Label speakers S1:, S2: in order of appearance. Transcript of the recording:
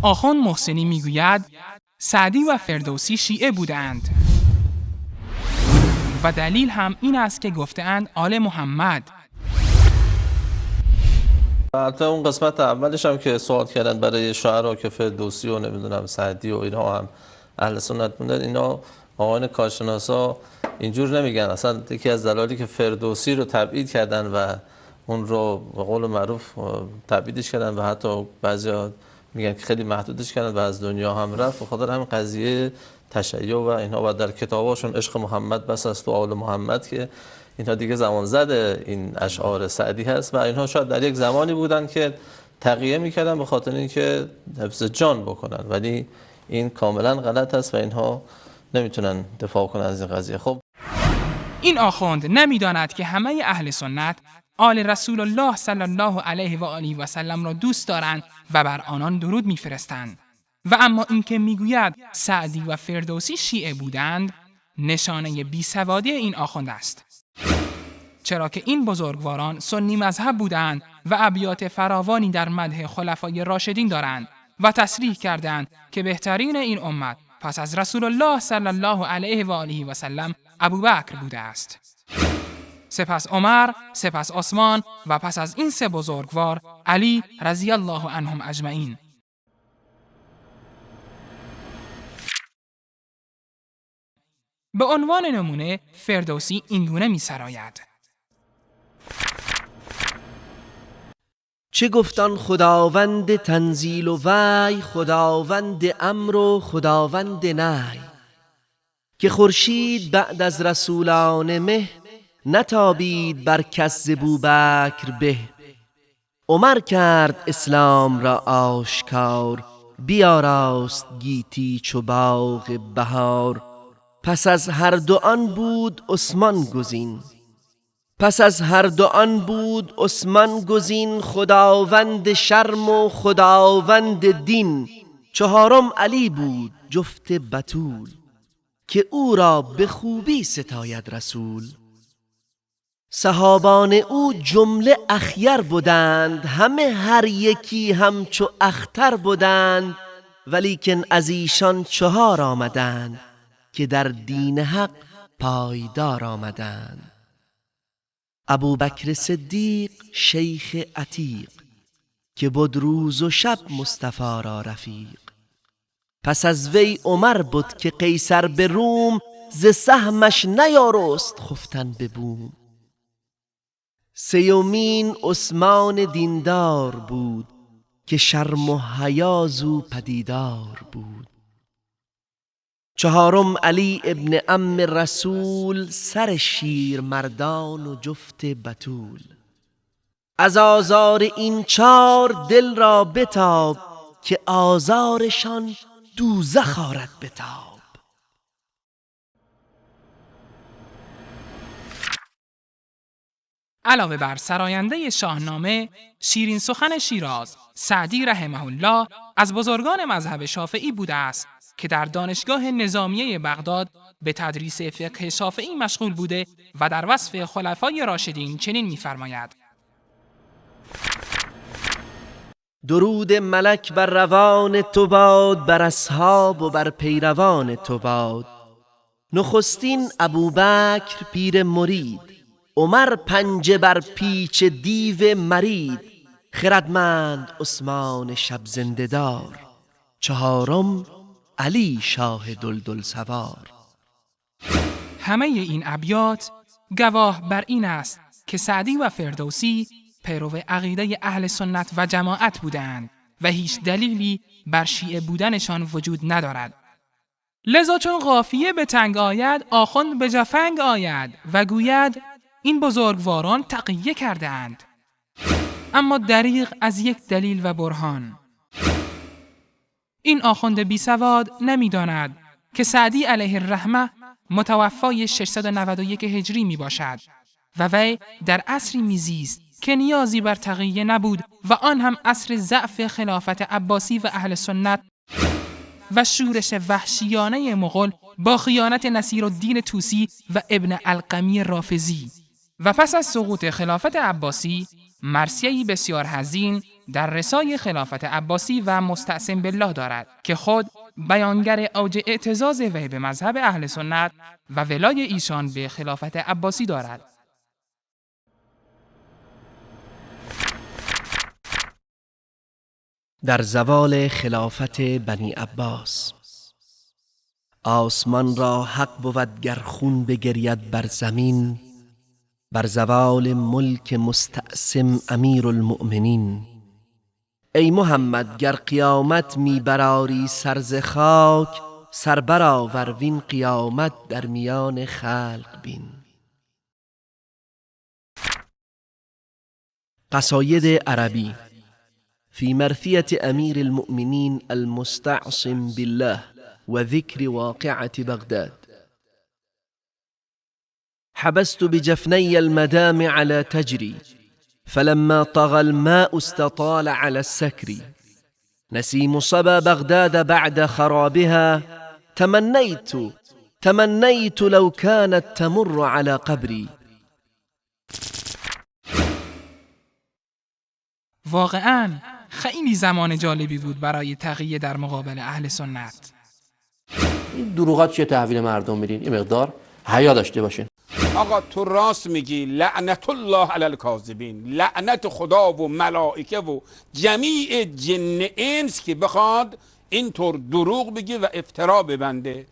S1: آخوند محسنی میگوید سعدی و فردوسی شیعه بودند و دلیل هم این است که گفتند آل محمد.
S2: البته اون قسمت اولش هم که سوال کردن برای شاعرها که فردوسی و نمیدونم سعدی و اینا هم اهل سنت بودن، اینا آقایان کارشناسا اینجور نمیگن. اصلا یکی از دلایلی که فردوسی رو تبعید کردن و اون رو به قول معروف تبعیدش کردن و حتی بعضیا میگن که خیلی محدودش کردن و از دنیا هم رفت، بخاطر همین قضیه تشیع و اینها. و در کتاباشون عشق محمد بس است و آل محمد که اینها دیگه زمان زده این اشعار سعدی هست و اینها شاید در یک زمانی بودن که تقیه میکردن به خاطر اینکه حفظ جان بکنن، ولی این کاملا غلط است و اینها نمیتونن دفاع کنن از این قضیه. خب
S1: این آخوند نمیداند که همه اهل سنت آل رسول الله صلی الله علیه و آله و سلم را دوست دارند و بر آنان درود میفرستند. و اما اینکه میگوید سعدی و فردوسی شیعه بودند نشانه بیسوادی این آخوند است، چرا که این بزرگواران سنی مذهب بودند و ابیات فراوانی در مدح خلفای راشدین دارند و تصریح کردند که بهترین این امت پس از رسول الله صلی الله علیه و آله و سلم ابوبکر بوده است، سپس عمر، سپس عثمان و پس از این سه بزرگوار علی رضی الله عنهم اجمعین. به عنوان نمونه فردوسی اینگونه می‌سراید:
S3: چه گفتان خداوند تنزیل و وحی، خداوند امر و خداوند نهی، که خورشید بعد از رسولان مه، نتابید بر کس ز بوبکر به. عمر کرد اسلام را آشکار، بیاراست گیتی چو باغ بهار. پس از هر دو آن بود عثمان گزین، پس از هر دو آن بود عثمان گزین. خداوند شرم و خداوند دین، چهارم علی بود جفت بتول، که او را به خوبی ستاید رسول. صحابان او جمله اخیر بودند، همه هر یکی همچو اختر بودند. ولیکن از ایشان چهار آمدند، که در دین حق پایدار آمدند. ابوبکر صدیق شیخ عتیق، که بود روز و شب مصطفی را رفیق. پس از وی عمر بود که قیصر به روم، ز سهمش نیارست خفتن به بوم. سیومین عثمان دیندار بود، که شرم و حیا زو پدیدار بود. چهارم علی ابن عم رسول، سر شیر مردان و جفت بتول. از آزار این چار دل را بتاب، که آزارشان دوزخ آرد بتاب.
S1: علاوه بر سراینده شاهنامه شیرین سخن شیراز، سعدی رحمه الله از بزرگان مذهب شافعی بوده است که در دانشگاه نظامیه بغداد به تدریس فقه شافعی مشغول بوده و در وصف خلفای راشدین چنین می‌فرماید:
S3: درود ملک بر روان تو باد، بر اصحاب و بر پیروان تو باد. نخستین ابوبکر پیر مرید، عمر پنجه بر پیچ دیو مرید. خردمند عثمان شب زنده دار، چهارم علی شاه دلدل سوار.
S1: همه این ابیات گواه بر این است که سعدی و فردوسی پیرو عقیده اهل سنت و جماعت بودند و هیچ دلیلی بر شیعه بودنشان وجود ندارد. لذا چون قافیه به تنگ آید، آخوند به جفنگ آید و گوید این بزرگواران تقیه کرده اند، اما دریغ از یک دلیل و برهان. این آخوند بی سواد نمی‌داند که سعدی علیه الرحمه متوفای 691 هجری می باشد و وی در عصری میزیست که نیازی بر تقیه نبود و آن هم عصر ضعف خلافت عباسی و اهل سنت و شورش وحشیانه مغول با خیانت نصیرالدین طوسی و ابن القمی رافضی. و پس از سقوط خلافت عباسی، مرثیه‌ای بسیار حزین در رسای خلافت عباسی و مستعصم بالله دارد که خود بیانگر اوج اعتزاز وی به مذهب اهل سنت و ولای ایشان به خلافت عباسی دارد.
S3: در زوال خلافت بنی عباس آسمان را حق بود گر خون بگرید بر زمین، بر زوال ملک مستعصم امیر المؤمنین. ای محمد گر قیامت می براری سر ز خاک، سر برآور وین قیامت در میان خلق بین. قصاید عربی في مرثية أمير المؤمنين المستعصم بالله وذكر واقعة بغداد. حبست بجفني المدام على تجري، فلما طغى الماء استطال على السكر. نسيم صبا بغداد بعد خرابها، تمنيت لو كانت تمر على قبري.
S1: واقعاً خیلی زمان جالبی بود برای تقیه در مقابل اهل سنت.
S4: این دروغات چیه تحویل مردم میدین؟ این مقدار حیا داشته باشین.
S5: آقا تو راست میگی، لعنت الله علی الکاذبین، لعنت خدا و ملائکه و جمیع جن انس که بخواد اینطور دروغ بگی و افترا ببنده.